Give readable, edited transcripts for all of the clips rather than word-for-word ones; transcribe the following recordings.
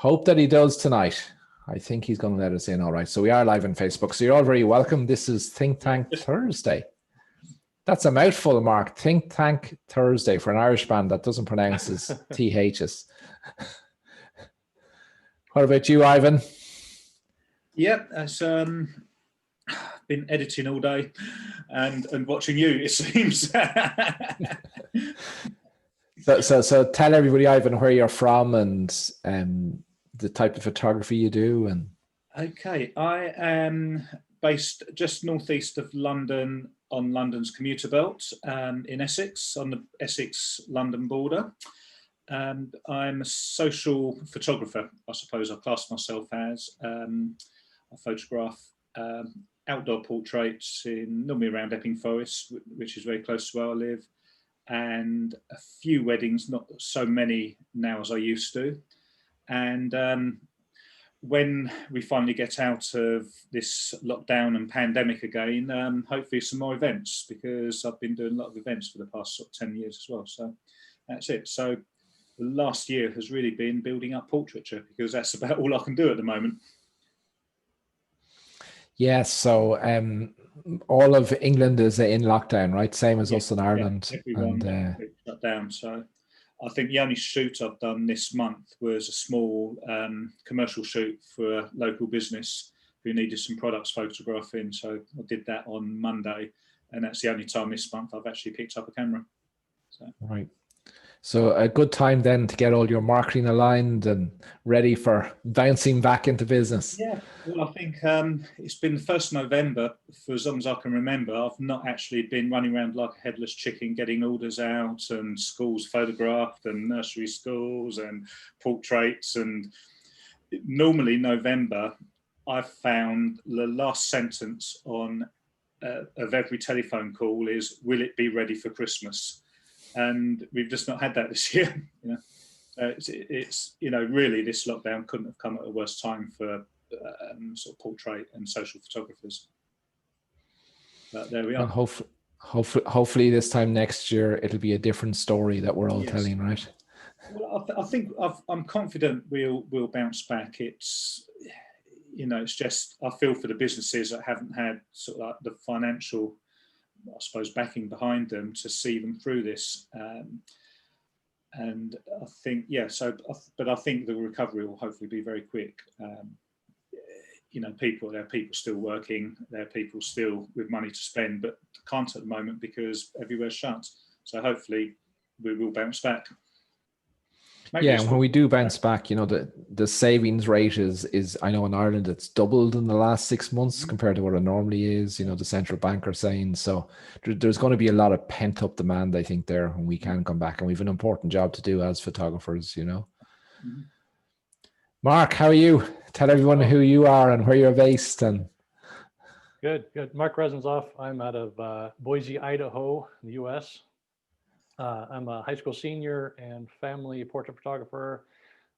Hope that he does tonight. I think he's going to let us in. All right. So we are live on Facebook. So you're all very welcome. This is Think Tank Thursday. That's a mouthful, Mark. Think Tank Thursday for an Irish band that doesn't pronounce his THs. What about you, Ivan? Yep, it's been editing all day and watching you, it seems. So tell everybody, Ivan, where you're from and the type of photography you do. And okay, I am based just northeast of London on London's commuter belt in Essex, on the Essex-London border. And I'm a social photographer, I suppose I class myself as. I photograph outdoor portraits normally around Epping Forest, which is very close to where I live, and a few weddings, not so many now as I used to. And when we finally get out of this lockdown and pandemic again, hopefully some more events, because I've been doing a lot of events for the past sort of 10 years as well. So that's it. So the last year has really been building up portraiture, because that's about all I can do at the moment. Yes, so all of England is in lockdown, right? Same as us in Ireland. Everyone shut down. So I think the only shoot I've done this month was a small commercial shoot for a local business who needed some products photographing. So I did that on Monday, and that's the only time this month I've actually picked up a camera. So. Right. So a good time then to get all your marketing aligned and ready for bouncing back into business. Yeah, well, I think it's been the 1st November for as long as I can remember. I've not actually been running around like a headless chicken, getting orders out and schools photographed and nursery schools and portraits. And normally November, I've found the last sentence on of every telephone call is, "Will it be ready for Christmas?" And we've just not had that this year. It's really this lockdown couldn't have come at a worse time for sort of portrait and social photographers. But there we are. And hopefully this time next year it'll be a different story that we're all telling, right? Well, I think I'm confident we'll bounce back. It's just I feel for the businesses that haven't had sort of like the financial, I suppose, backing behind them to see them through this, and I think but I think the recovery will hopefully be very quick. There are people still working, there are people still with money to spend, but can't at the moment because everywhere's shut. So hopefully we will bounce back. And when we do bounce back, the savings rate is I know in Ireland it's doubled in the last 6 months compared to what it normally is. The central bank are saying. So there's going to be a lot of pent up demand, I think, there when we can come back, and we've an important job to do as photographers. Mm-hmm. Mark, how are you? Tell everyone who you are and where you're based. And Good. Mark Reznzoff. I'm out of Boise, Idaho, in the U.S. I'm a high school senior and family portrait photographer.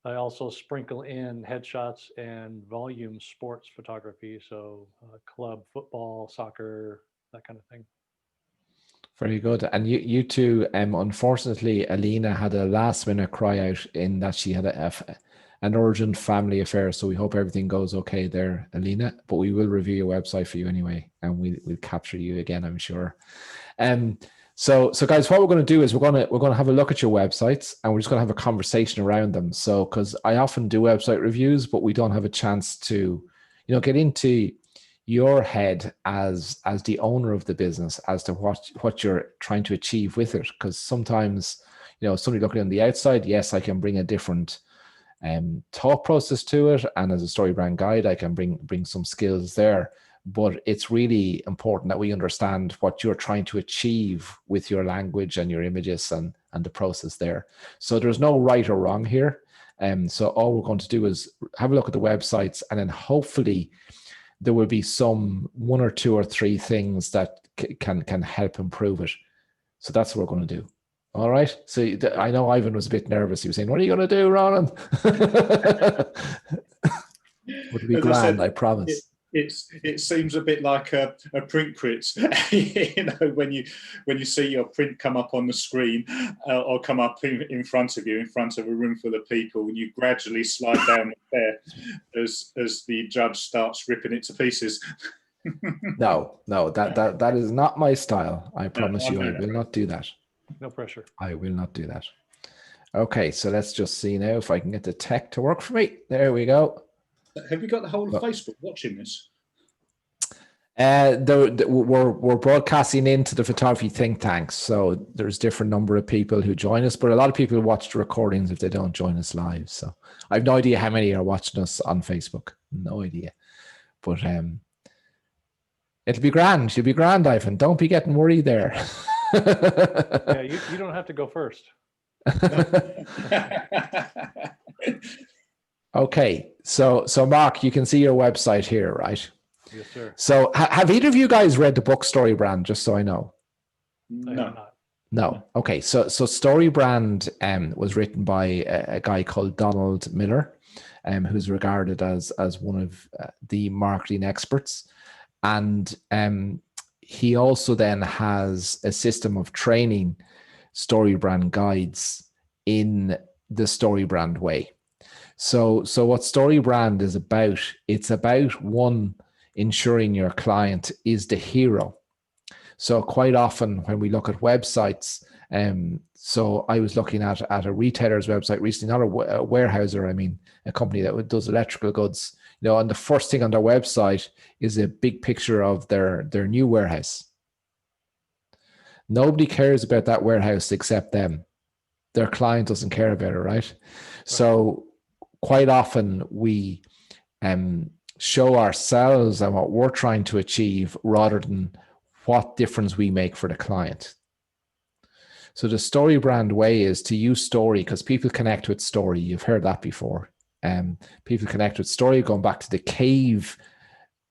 I also sprinkle in headshots and volume sports photography, so club, football, soccer, that kind of thing. Very good. And you two, unfortunately, Alina had a last minute cry out in that she had an urgent family affair. So we hope everything goes okay there, Alina. But we will review your website for you anyway, and we'll capture you again, I'm sure. So guys, what we're going to do is we're going to have a look at your websites, and we're just going to have a conversation around them. So, because I often do website reviews, but we don't have a chance to, get into your head as the owner of the business as to what you're trying to achieve with it. Because sometimes, somebody looking on the outside, yes, I can bring a different thought process to it, and as a story brand guide, I can bring some skills there. But it's really important that we understand what you're trying to achieve with your language and your images and the process there. So there's no right or wrong here. So all we're going to do is have a look at the websites, and then hopefully there will be one or two or three things that can help improve it. So that's what we're going to do. All right. So I know Ivan was a bit nervous. He was saying, "What are you going to do, Ronan?" Would be grand, I promise. it seems a bit like a print crit, when you see your print come up on the screen, or come up in front of you, in front of a room full of people, and you gradually slide down the stair as the judge starts ripping it to pieces. No, that is not my style. I promise you, I will not do that. No pressure. I will not do that. Okay, so let's just see now if I can get the tech to work for me. There we go. Have you got the whole of Facebook watching this? We're broadcasting into the photography think tanks, so there's different number of people who join us, but a lot of people watch the recordings if they don't join us live. So I have no idea how many are watching us on Facebook. No idea, but it'll be grand. You'll be grand, Ivan. Don't be getting worried there. Yeah, you don't have to go first. Okay, so Mark, you can see your website here, right? Yes, sir. So have either of you guys read the book Story Brand? Just so I know. No. Okay, so Story Brand was written by a guy called Donald Miller, who's regarded as one of the marketing experts, and he also then has a system of training Story Brand guides in the Story Brand way. So what Story Brand is about, it's about one, ensuring your client is the hero. So quite often when we look at websites, so I was looking at a retailer's website recently, not a warehouser, I mean, a company that does electrical goods, and the first thing on their website is a big picture of their new warehouse. Nobody cares about that warehouse except them. Their client doesn't care about it, right? So quite often we show ourselves and what we're trying to achieve rather than what difference we make for the client. So the Story Brand way is to use story, because people connect with story. You've heard that before. People connect with story, going back to the cave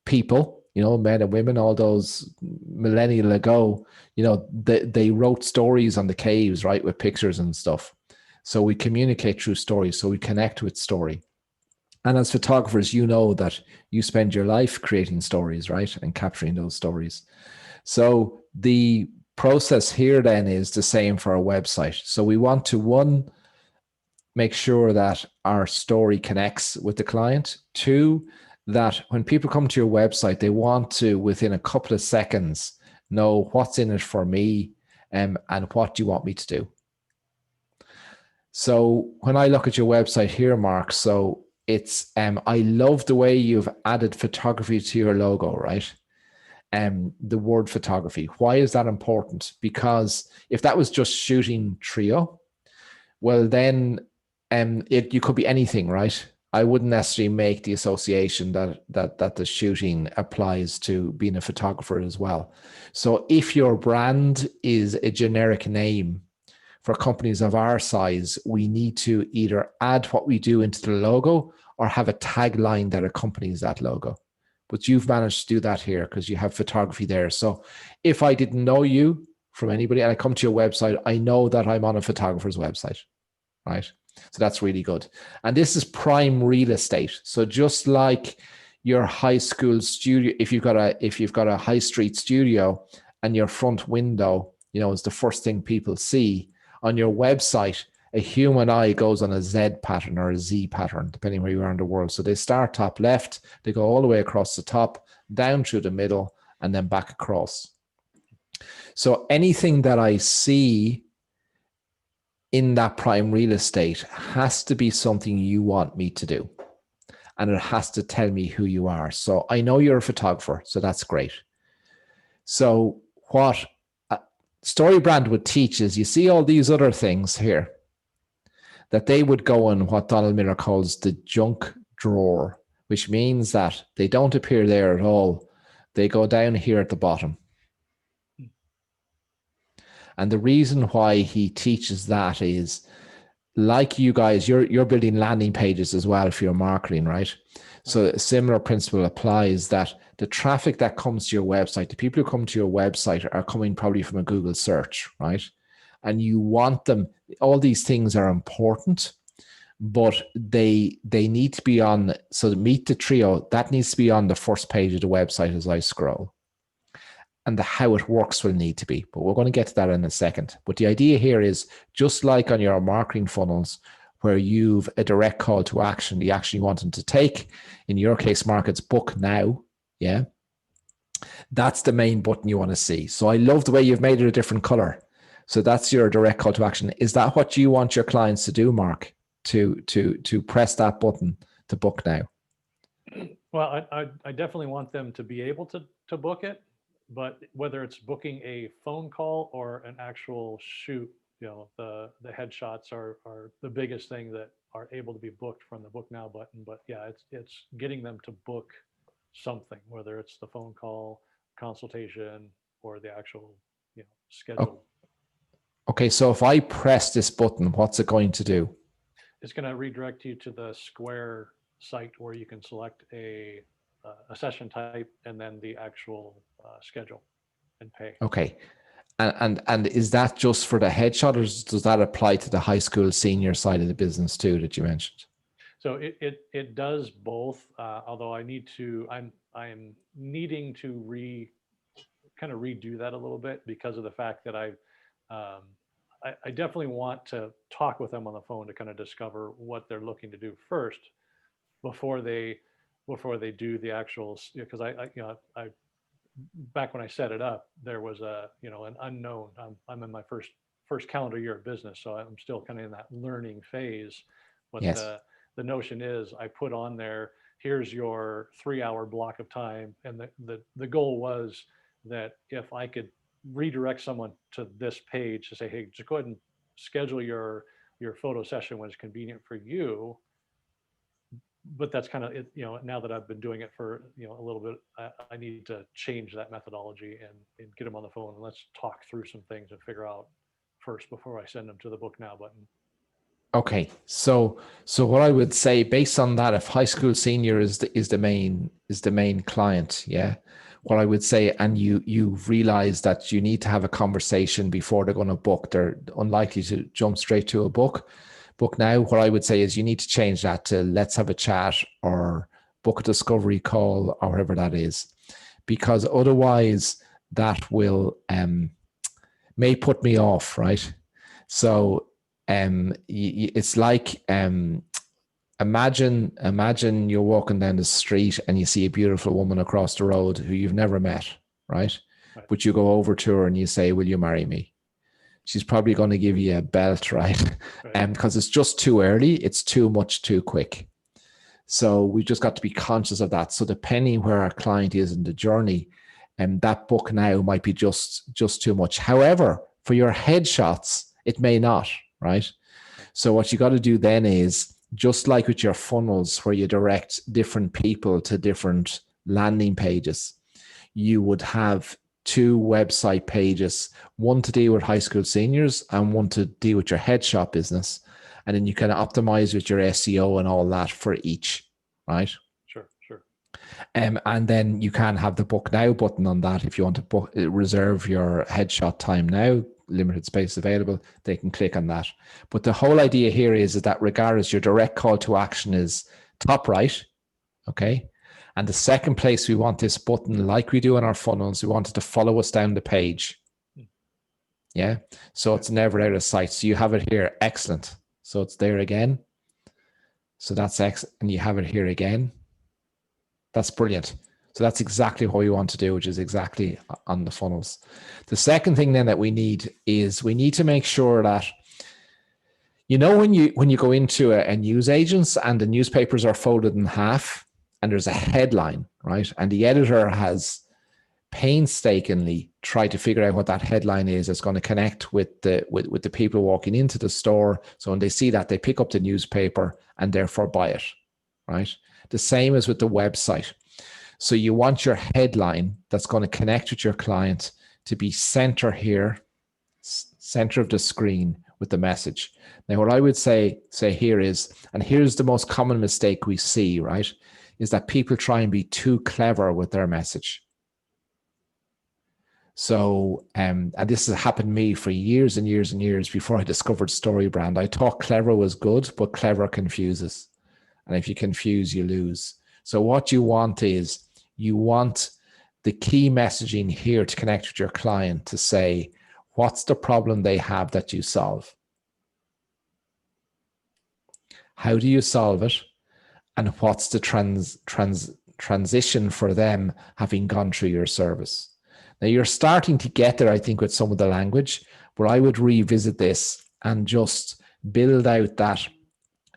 people, men and women, all those millennia ago, they wrote stories on the caves, right, with pictures and stuff. So we communicate through stories, so we connect with story. And as photographers, that you spend your life creating stories, right, and capturing those stories. So the process here then is the same for our website. So we want to, one, make sure that our story connects with the client. Two, that when people come to your website, they want to, within a couple of seconds, know what's in it for me, and what do you want me to do. So when I look at your website here, Mark, so it's, I love the way you've added photography to your logo, right? The word photography. Why is that important? Because if that was just shooting trio, well then you could be anything, right? I wouldn't necessarily make the association that the shooting applies to being a photographer as well. So if your brand is a generic name for companies of our size, we need to either add what we do into the logo or have a tagline that accompanies that logo. But you've managed to do that here because you have photography there. So if I didn't know you from anybody and I come to your website, I know that I'm on a photographer's website, right? So that's really good. And this is prime real estate. So just like your high school studio, if you've got a high street studio and your front window, is the first thing people see, on your website, a human eye goes on a Z pattern or a Z pattern, depending where you are in the world. So they start top left, they go all the way across the top, down through the middle, and then back across. So anything that I see in that prime real estate has to be something you want me to do. And it has to tell me who you are. So I know you're a photographer, so that's great. So what Story Brand would teach is, you see all these other things here, that they would go in what Donald Miller calls the junk drawer, which means that they don't appear there at all. They go down here at the bottom. And the reason why he teaches that is, like you guys, you're building landing pages as well for your marketing, right? So a similar principle applies, that the traffic that comes to your website, the people who come to your website are coming probably from a Google search, right? And you want them, all these things are important, but they need to be on. So meet the trio, that needs to be on the first page of the website as I scroll. And the how it works will need to be, but we're going to get to that in a second. But the idea here is just like on your marketing funnels, where you've a direct call to action, you actually want them to take, in your case, Mark, it's book now. Yeah. That's the main button you want to see. So I love the way you've made it a different color. So that's your direct call to action. Is that what you want your clients to do, Mark? To press that button to book now? Well, I definitely want them to be able to book it, but whether it's booking a phone call or an actual shoot, the headshots are the biggest thing that are able to be booked from the book now button. But yeah, it's getting them to book something, whether it's the phone call, consultation, or the actual schedule. Okay, so if I press this button, what's it going to do? It's going to redirect you to the Square site where you can select a session type and then the actual schedule and pay. Okay. And is that just for the headshot, or does that apply to the high school senior side of the business too that you mentioned? So it does both. Although I am needing to kind of redo that a little bit because of the fact that I definitely want to talk with them on the phone to kind of discover what they're looking to do first before they do the actual, because I back when I set it up, there was an unknown. I'm in my first calendar year of business, so I'm still kind of in that learning phase. But yes. The notion is I put on there, here's your 3-hour block of time, and the goal was that if I could redirect someone to this page to say, hey, just go ahead and schedule your photo session when it's convenient for you. But that's kind of it, now that I've been doing it for a little bit, I need to change that methodology and get them on the phone and let's talk through some things and figure out first before I send them to the book now button. Okay, so what I would say based on that, if high school senior is the main client, yeah, what I would say, and you realize that you need to have a conversation before they're going to book. They're unlikely to jump straight to a book now. What I would say is you need to change that to let's have a chat or book a discovery call or whatever that is, because otherwise that will may put me off, right? So it's like imagine you're walking down the street and you see a beautiful woman across the road who you've never met, right? But you go over to her and you say, will you marry me? She's probably going to give you a belt, right? Because it's just too early. It's too much too quick. So we just got to be conscious of that. So depending where our client is in the journey, that book now might be just too much. However, for your headshots, it may not, right? So what you got to do then is, just like with your funnels where you direct different people to different landing pages, you would have 2 website pages, one to deal with high school seniors and one to deal with your headshot business. And then you can optimize with your SEO and all that for each, right? Sure. And then you can have the book now button on that. If you want to reserve your headshot time now, limited space available, they can click on that. But the whole idea here is that regardless, your direct call to action is top right, okay? And the second place we want this button, like we do in our funnels, we want it to follow us down the page. Yeah, so it's never out of sight. So you have it here, excellent. So it's there again. So that's excellent, and you have it here again. That's brilliant. So that's exactly what we want to do, which is exactly on the funnels. The second thing then that we need is we need to make sure that, when you go into a news agents and the newspapers are folded in half and there's a headline, right? And the editor has painstakingly tried to figure out what that headline is. It's going to connect with the people walking into the store. So when they see that, they pick up the newspaper and therefore buy it, right? The same as with the website. So you want your headline that's going to connect with your client to be center here, center of the screen with the message. Now, what I would say here is, and here's the most common mistake we see, right, is that people try and be too clever with their message. So, and this has happened to me for years and years and years before I discovered StoryBrand. I thought clever was good, but clever confuses. And if you confuse, you lose. So what you want is, you want the key messaging here to connect with your client to say, what's the problem they have that you solve? How do you solve it? And what's the transition for them having gone through your service? Now you're starting to get there, I think, with some of the language, but I would revisit this and just build out that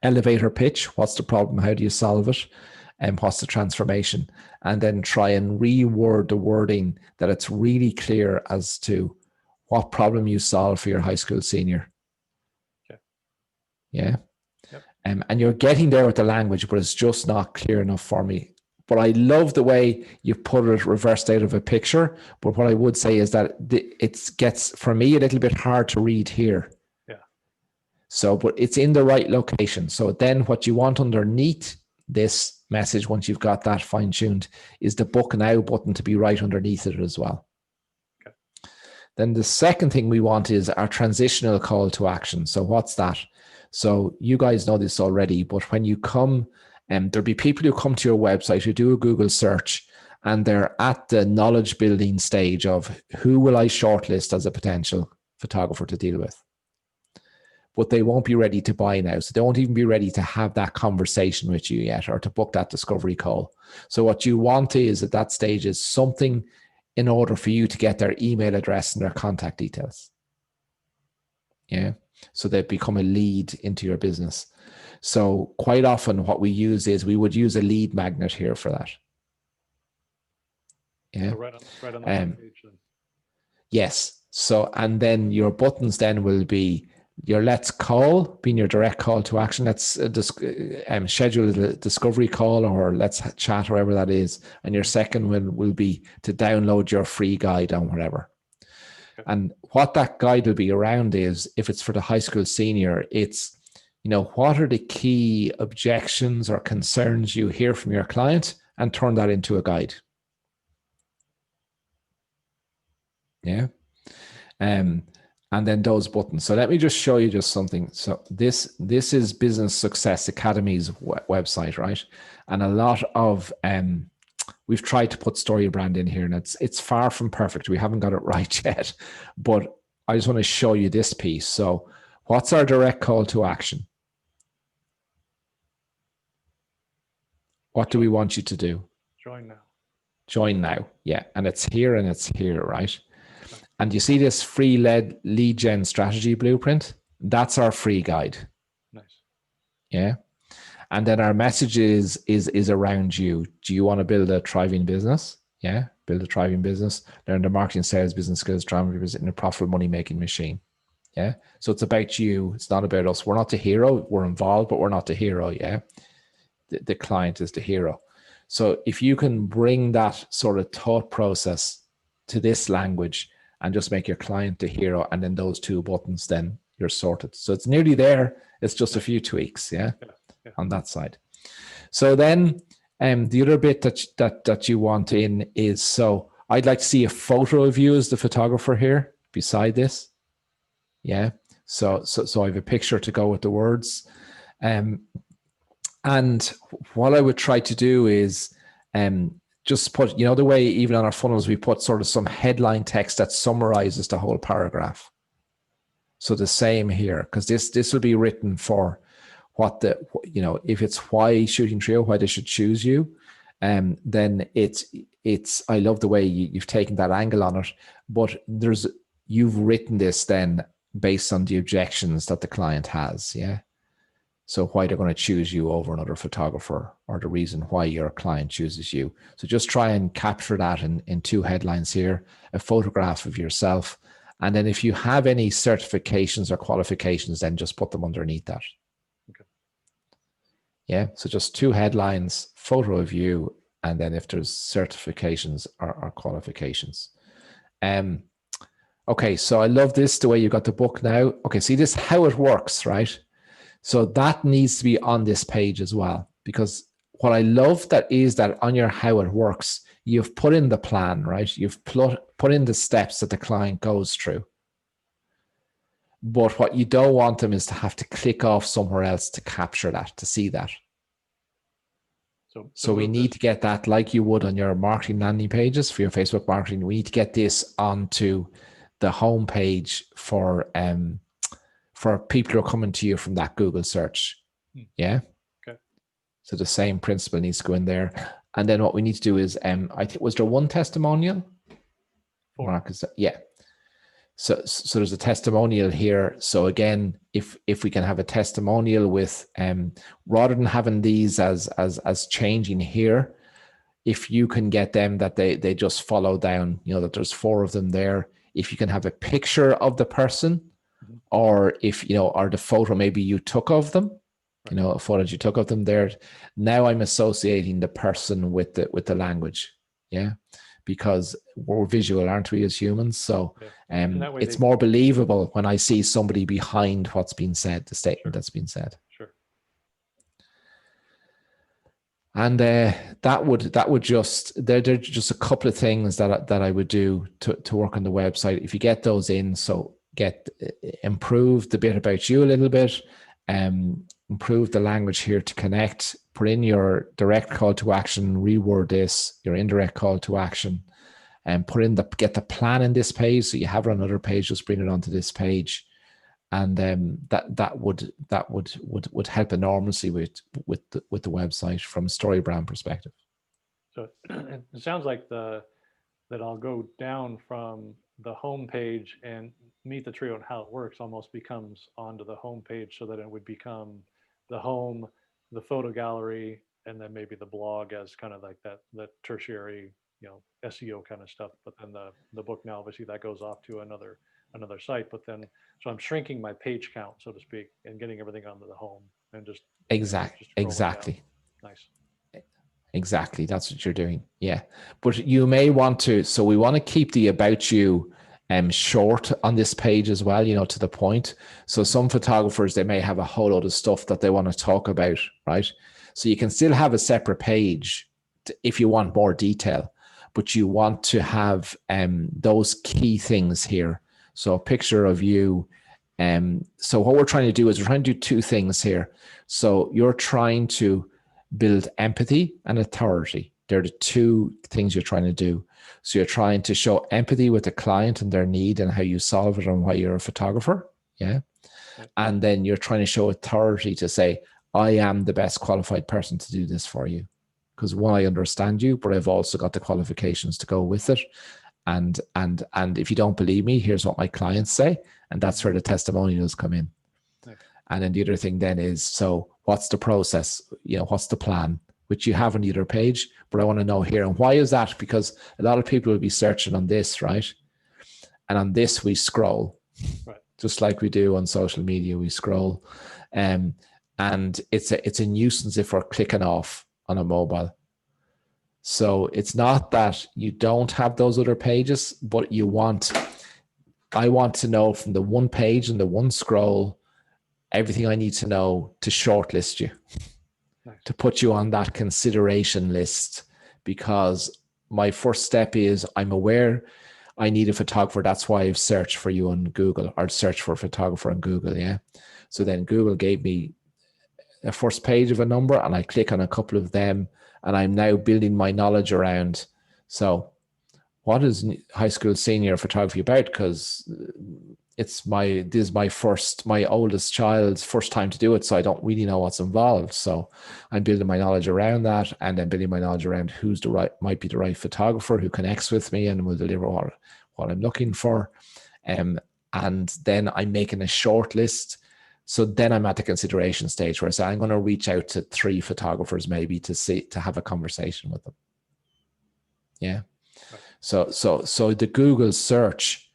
elevator pitch. What's the problem? How do you solve it? And what's the transformation? And then try and reword the wording that it's really clear as to what problem you solve for your high school senior. Okay. Yeah. Yep. And you're getting there with the language, but it's just not clear enough for me. But I love the way you put it reversed out of a picture. But what I would say is that it gets, for me, a little bit hard to read here. Yeah. So, but it's in the right location. So then what you want underneath this message, once you've got that fine tuned, is the book now button to be right underneath it as well. Okay. Then the second thing we want is our transitional call to action. So what's that? So you guys know this already, but when you come, there'll be people who come to your website who do a Google search, and they're at the knowledge building stage of who will I shortlist as a potential photographer to deal with. But they won't be ready to buy now. So they won't even be ready to have that conversation with you yet, or to book that discovery call. So what you want is, at that stage, is something in order for you to get their email address and their contact details. Yeah. So they become a lead into your business. So quite often what we use is, we would use a lead magnet here for that. Yeah. So right on the page then. Yes. So, and then your buttons then will be your let's call, being your direct call to action. Let's schedule a discovery call, or let's chat, or whatever that is. And your second will be to download your free guide on whatever. Okay. And what that guide will be around is, if it's for the high school senior, it's, what are the key objections or concerns you hear from your client, and turn that into a guide. Yeah. And then those buttons. So let me just show you just something. So this is Business Success Academy's website, right? And a lot of, we've tried to put StoryBrand in here, and it's far from perfect. We haven't got it right yet, but I just want to show you this piece. So what's our direct call to action? What do we want you to do? Join now. Join now. Yeah. And it's here and it's here, right? And you see this free lead gen strategy blueprint? That's our free guide. Nice. Yeah. And then our message is around you. Do you want to build a thriving business? Yeah. Build a thriving business. Learn the marketing, sales, business skills, drama, in a profitable money-making machine. Yeah. So it's about you. It's not about us. We're not the hero. We're involved, but we're not the hero. Yeah. The client is the hero. So if you can bring that sort of thought process to this language, and just make your client the hero, and then those two buttons, then you're sorted. So it's nearly there. It's just a few tweaks, yeah. On that side. So then the other bit that you want in is, so I'd like to see a photo of you as the photographer here beside this. Yeah. So I have a picture to go with the words. And what I would try to do is just put, the way even on our funnels, we put sort of some headline text that summarizes the whole paragraph. So the same here, because this will be written for what if it's why Shooting Trio, why they should choose you. Then it's, I love the way you've taken that angle on it, but you've written this then based on the objections that the client has. Yeah. So why they're going to choose you over another photographer, or the reason why your client chooses you. So just try and capture that in two headlines here, a photograph of yourself. And then if you have any certifications or qualifications, then just put them underneath that. Okay. Yeah. So just two headlines, photo of you, and then if there's certifications or qualifications. Okay. So I love this, the way you got the book now. Okay. See this, how it works, right? So that needs to be on this page as well, because what I love that is that on your how it works, you've put in the plan, right? You've put in the steps that the client goes through. But what you don't want them is to have to click off somewhere else to capture that, to see that. So we need to get that, like you would on your marketing landing pages for your Facebook marketing. We need to get this onto the homepage for people who are coming to you from that Google search. Yeah. Okay. So the same principle needs to go in there. And then what we need to do is, I think, was there one testimonial? 4. Marcus, yeah. So there's a testimonial here. So again, if we can have a testimonial with, rather than having these as changing here, if you can get them that they just follow down, that there's 4 of them there. If you can have a picture of the person, or if, or the photo maybe you took of them, a photo you took of them there. Now I'm associating the person with the language. Yeah. Because we're visual, aren't we, as humans? So it's more believable when I see somebody behind what's been said, the statement that's been said. Sure. And that would just, they're just a couple of things that I would do to work on the website. If you get those in, so improve the bit about you a little bit, improve the language here to connect, put in your direct call to action, reword this, your indirect call to action, and get the plan in this page. So you have it on another page, just bring it onto this page. And that would help enormously with the website from a story brand perspective. So it sounds like that I'll go down from the home page, and Meet the Trio and how it works almost becomes onto the home page, so that it would become the home, the photo gallery, and then maybe the blog as kind of like that tertiary, SEO kind of stuff. But then the book now, obviously, that goes off to another site. But then, so I'm shrinking my page count, so to speak, and getting everything onto the home and just exactly. Nice. Exactly. That's what you're doing. Yeah. But you may want to, so we want to keep the about you short on this page as well, to the point. So some photographers, they may have a whole lot of stuff that they want to talk about, right? So you can still have a separate page if you want more detail, but you want to have those key things here. So a picture of you. So what we're trying to do is we're trying to do 2 things here. So you're trying to build empathy and authority. They're the 2 things you're trying to do. So you're trying to show empathy with the client and their need and how you solve it and why you're a photographer. Yeah. And then you're trying to show authority to say, I am the best qualified person to do this for you. Because one, I understand you, but I've also got the qualifications to go with it. And if you don't believe me, here's what my clients say. And that's where the testimonials come in. And then the other thing then is, so what's the process? What's the plan? Which you have on the other page, but I want to know here. And why is that? Because a lot of people will be searching on this, right? And on this, we scroll, right, just like we do on social media, we scroll. And it's a nuisance if we're clicking off on a mobile. So it's not that you don't have those other pages, but I want to know from the one page and the one scroll, everything I need to know to shortlist you, to put you on that consideration list, because my first step is I'm aware I need a photographer. That's why I've searched for you on Google, or searched for a photographer on Google. Yeah. So then Google gave me a first page of a number, and I click on a couple of them, and I'm now building my knowledge around. So what is high school senior photography about? Because this is my oldest child's first time to do it, so I don't really know what's involved. So I'm building my knowledge around that, and then building my knowledge around who's might be the right photographer who connects with me and will deliver what I'm looking for. And then I'm making a short list. So then I'm at the consideration stage where I say I'm going to reach out to 3 photographers maybe to have a conversation with them. Yeah. Right. So the Google search,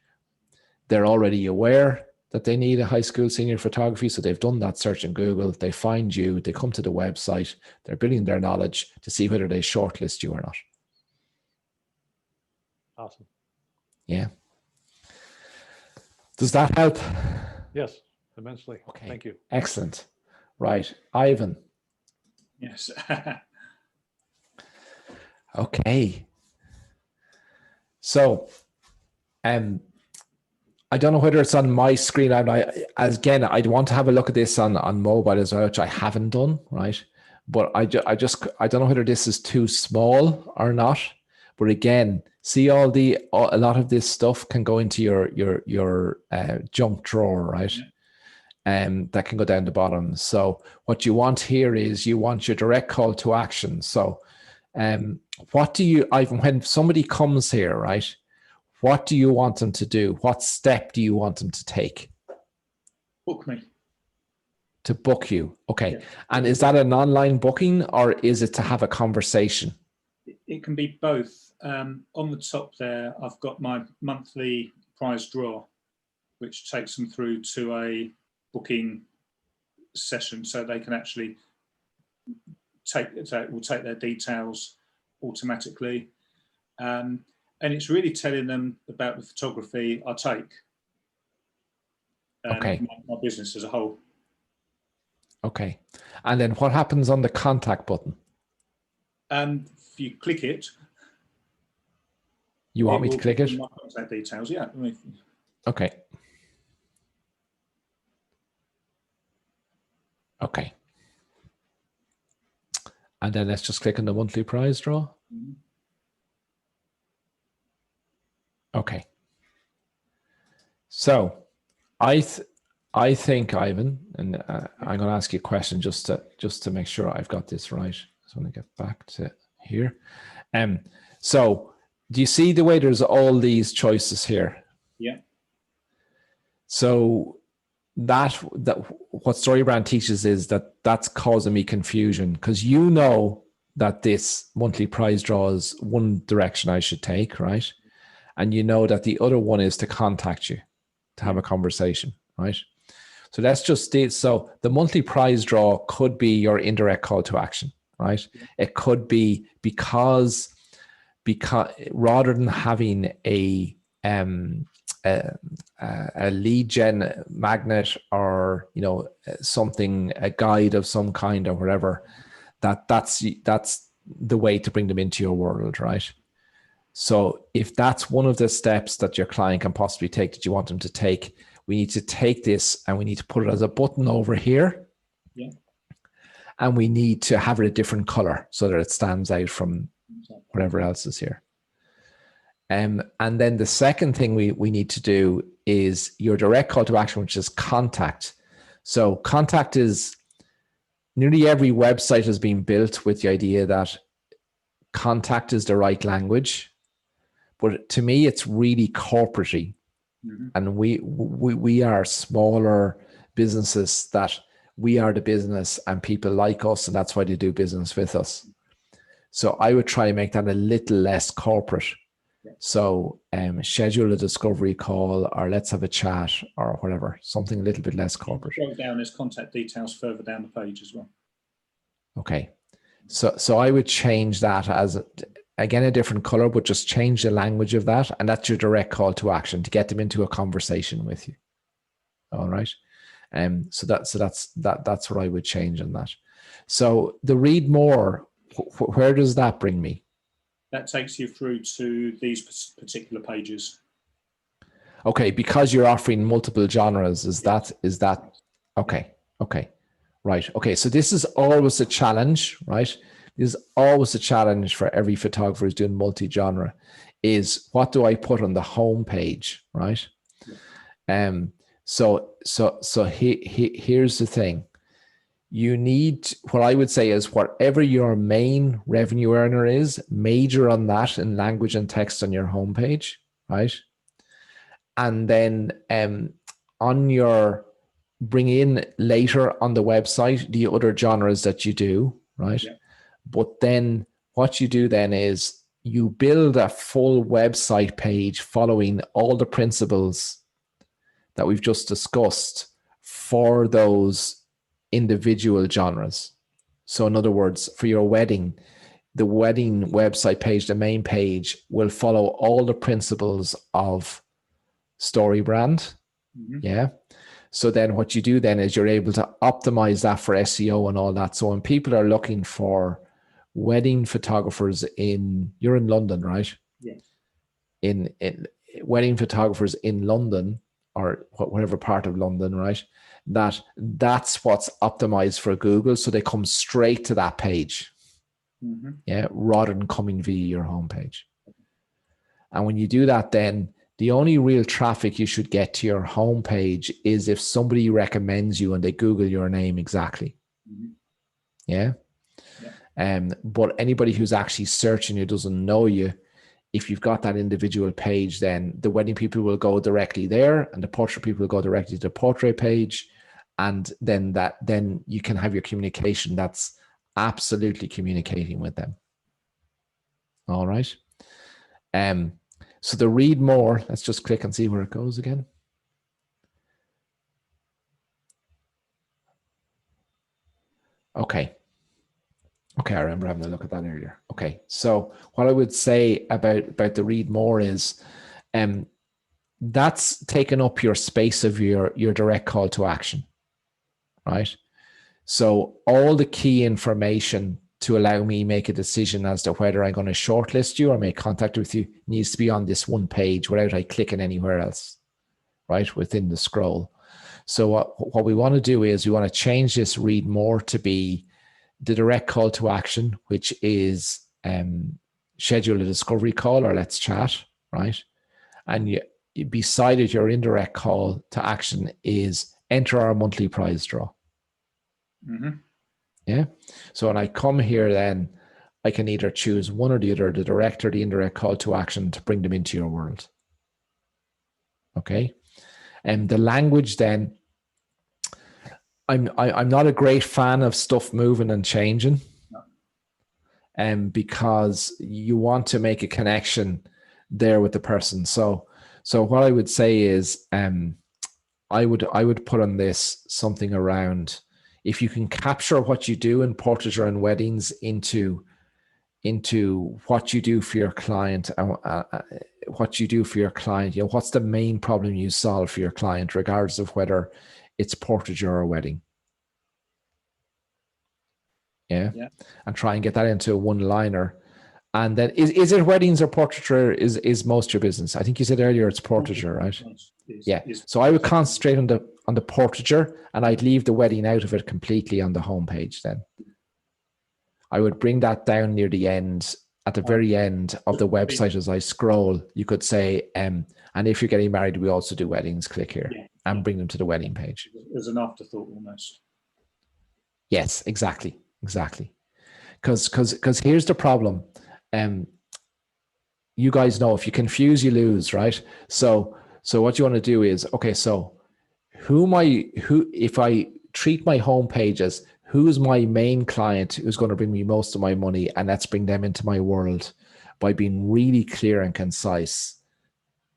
they're already aware that they need a high school senior photography. So they've done that search in Google. They find you, they come to the website, they're building their knowledge to see whether they shortlist you or not. Awesome. Yeah. Does that help? Yes, immensely. Okay. Thank you. Excellent. Right. Ivan. Yes. Okay. So, I don't know whether it's on my screen. Again, I'd want to have a look at this on mobile as well, which I haven't done, right? But I don't know whether this is too small or not. But again, see a lot of this stuff can go into your junk drawer, right? That can go down the bottom. So what you want here is you want your direct call to action. So what do you, Ivan, when somebody comes here, right? What do you want them to do? What step do you want them to take? Book me. To book you. Okay. Yeah. And is that an online booking or is it to have a conversation? It can be both. On the top there, I've got my monthly prize draw, which takes them through to a booking session, so they can actually take their details automatically. And it's really telling them about the photography I take and okay. my business as a whole. Okay. And then what happens on the contact button? If you click it, you want me to click it? My contact details, yeah. Okay. Okay. And then let's just click on the monthly prize draw. Mm-hmm. Okay. So I think, Ivan, and I'm going to ask you a question just to make sure I've got this right. So I'm going to get back to here. So do you see the way there's all these choices here? Yeah. So that what StoryBrand teaches is that's causing me confusion, because you know that this monthly prize draw is one direction I should take, right? And you know that the other one is to contact you, to have a conversation, right? So let's just state, so the monthly prize draw could be your indirect call to action, right? It could be because rather than having a lead gen magnet or something, a guide of some kind or whatever, that's the way to bring them into your world, right? So if that's one of the steps that your client can possibly take that you want them to take, we need to take this and we need to put it as a button over here. Yeah. And we need to have it a different color so that it stands out from whatever else is here. And then the second thing we need to do is your direct call to action, which is contact. So contact is, nearly every website has been built with the idea that contact is the right language. But to me, it's really corporate-y. Mm-hmm. And we are smaller businesses that we are the business and people like us, and that's why they do business with us. So I would try and make that a little less corporate. Yeah. So schedule a discovery call, or let's have a chat, or whatever, something a little bit less corporate. Go down as contact details further down the page as well. Okay. So I would change that as, again, a different color, but just change the language of that. And that's your direct call to action to get them into a conversation with you. All right. So that's what I would change on that. So the read more, where does that bring me? That takes you through to these particular pages. Okay. Because you're offering multiple genres, is that okay. Okay. Right. Okay. So this is always a challenge, right? This is always a challenge for every photographer who's doing multi-genre, is what do I put on the home page, right? Yeah. So here's the thing. You need, what I would say is, whatever your main revenue earner is, major on that in language and text on your homepage, right? And then on your, bring in later on the website the other genres that you do, right? Yeah. But then what you do then is you build a full website page following all the principles that we've just discussed for those individual genres. So in other words, for your wedding, the wedding website page, the main page, will follow all the principles of StoryBrand. Mm-hmm. Yeah. So then what you do then is you're able to optimize that for SEO and all that. So when people are looking for wedding photographers you're in London, right? Yes. in wedding photographers in London or whatever part of London, right? That's what's optimized for Google, so they come straight to that page, yeah, rather than coming via your homepage. And when you do that, then the only real traffic you should get to your homepage is if somebody recommends you and they Google your name exactly. Yeah. But anybody who's actually searching who doesn't know you, if you've got that individual page, then the wedding people will go directly there, and the portrait people will go directly to the portrait page, and then you can have your communication that's absolutely communicating with them. All right. So the read more, let's just click and see where it goes again. Okay, I remember having a look at that earlier. Okay, so what I would say about the read more is that's taken up your space of your direct call to action, right? So all the key information to allow me make a decision as to whether I'm going to shortlist you or make contact with you needs to be on this one page without I clicking anywhere else, right, within the scroll. So what we want to do is we want to change this read more to be the direct call to action, which is schedule a discovery call or let's chat, right? And beside it, your indirect call to action is enter our monthly prize draw. Yeah. So when I come here, then I can either choose one or the other, the direct or the indirect call to action to bring them into your world. Okay. And the language then, I'm not a great fan of stuff moving and changing, because you want to make a connection there with the person. So what I would say is, I would put on this something around, if you can capture what you do in portraiture and weddings into what you do for your client, what you do for your client, what's the main problem you solve for your client, regardless of whether it's portraiture or wedding. Yeah. And try and get that into a one-liner. And then is it weddings or portraiture is most of your business? I think you said earlier it's portraiture, right? Yeah. So I would concentrate on the portraiture, and I'd leave the wedding out of it completely on the homepage. Then I would bring that down near the end, at the very end of the website. As I scroll, you could say, and if you're getting married, we also do weddings. Click here and bring them to the wedding page. As an afterthought, almost. Yes, exactly. Because here's the problem. You guys know, if you confuse, you lose, right? So what you want to do is, okay, so if I treat my homepage as who's my main client who's going to bring me most of my money, and let's bring them into my world by being really clear and concise,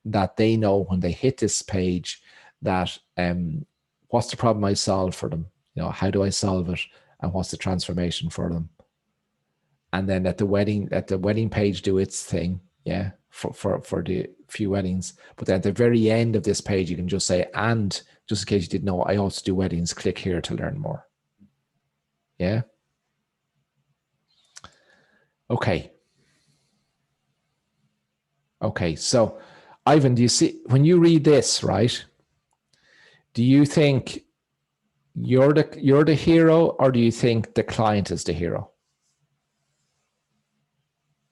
that they know when they hit this page that what's the problem I solve for them, how do I solve it, and what's the transformation for them. And then let the wedding page do its thing, for the few weddings. But then at the very end of this page, you can just say, and just in case you didn't know, I also do weddings, click here to learn more. Yeah. Okay. So Ivan, do you see, when you read this, right, do you think you're the hero, or do you think the client is the hero?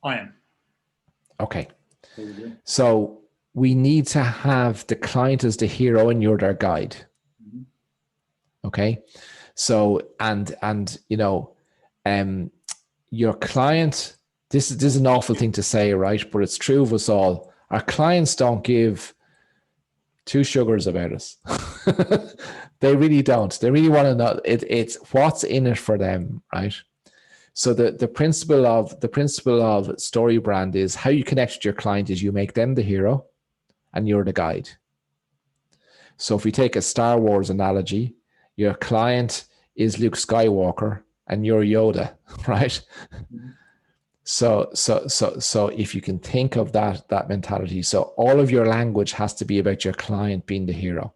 I am. Okay. So we need to have the client as the hero and you're their guide. Okay. So, and your client, this is an awful thing to say, right? But it's true of us all. Our clients don't give two sugars about us. They really don't. They really want to know it's what's in it for them, right? So the principle of story brand is how you connect with your client is you make them the hero and you're the guide. So if we take a Star Wars analogy, your client is Luke Skywalker and you're Yoda, right? So if you can think of that mentality, so all of your language has to be about your client being the hero,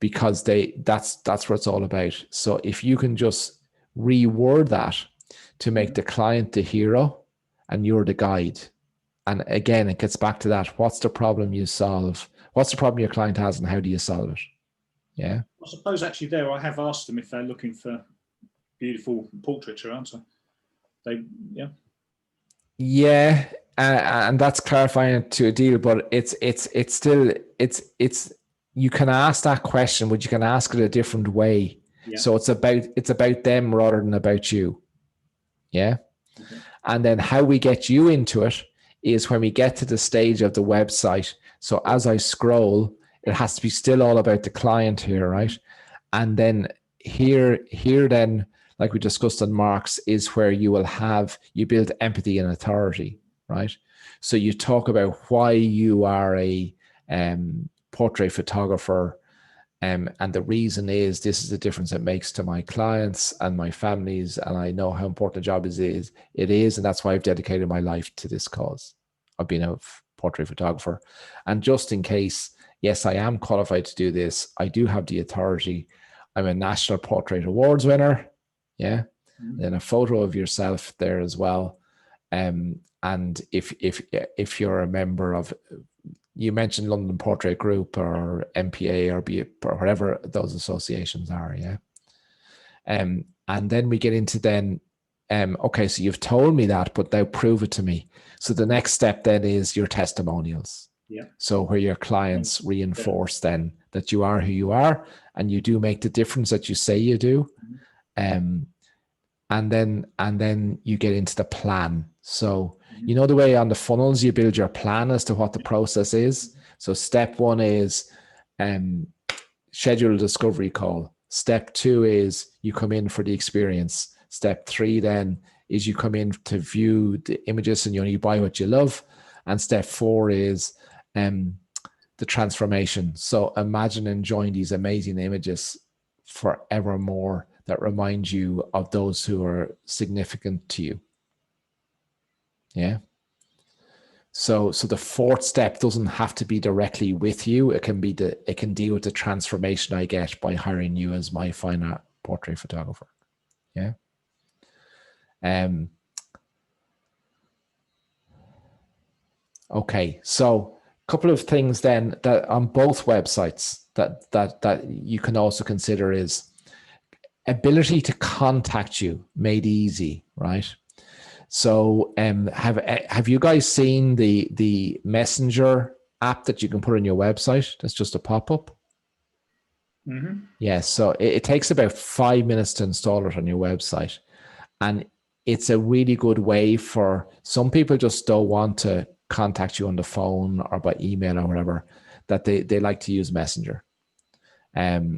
because that's what it's all about. So if you can just reword that to make the client the hero and you're the guide. And again, it gets back to that. What's the problem you solve? What's the problem your client has, and how do you solve it? Yeah. I suppose actually there I have asked them if they're looking for beautiful portraiture, aren't I? Yeah. Yeah, and that's clarifying it to a deal, but it's still you can ask that question, but you can ask it a different way. Yeah. So it's about them rather than about you. Yeah. Okay. And then how we get you into it is when we get to the stage of the website. So as I scroll, it has to be still all about the client here, right? And then here then, like we discussed on Mark's, is where you build empathy and authority, right? So you talk about why you are a portrait photographer, and the reason is this is the difference it makes to my clients and my families, and I know how important the job it is, and that's why I've dedicated my life to this cause of being a portrait photographer. And just in case, yes, I am qualified to do this, I do have the authority. I'm a National Portrait Awards winner. Yeah. Mm-hmm. Then a photo of yourself there as well. And if you're a member of, you mentioned London Portrait Group or MPA or whatever those associations are, yeah. And then we get into okay, so you've told me that, but now prove it to me. So the next step then is your testimonials. Yeah. So where your clients reinforce then that you are who you are and you do make the difference that you say you do. And then you get into the plan. So you know the way on the funnels you build your plan as to what the process is. So step 1 is schedule a discovery call. Step 2 is you come in for the experience. Step 3 then is you come in to view the images and you buy what you love. And step 4 is the transformation. So imagine enjoying these amazing images forevermore that remind you of those who are significant to you. Yeah. So the 4th step doesn't have to be directly with you. It can deal with the transformation I get by hiring you as my fine art portrait photographer. Yeah. Okay. So a couple of things then that on both websites that you can also consider is ability to contact you made easy, right? So have you guys seen the Messenger app that you can put on your website? That's just a pop-up. Mm-hmm. Yeah, so it takes about 5 minutes to install it on your website. And it's a really good way for some people just don't want to contact you on the phone or by email or whatever, that they like to use Messenger.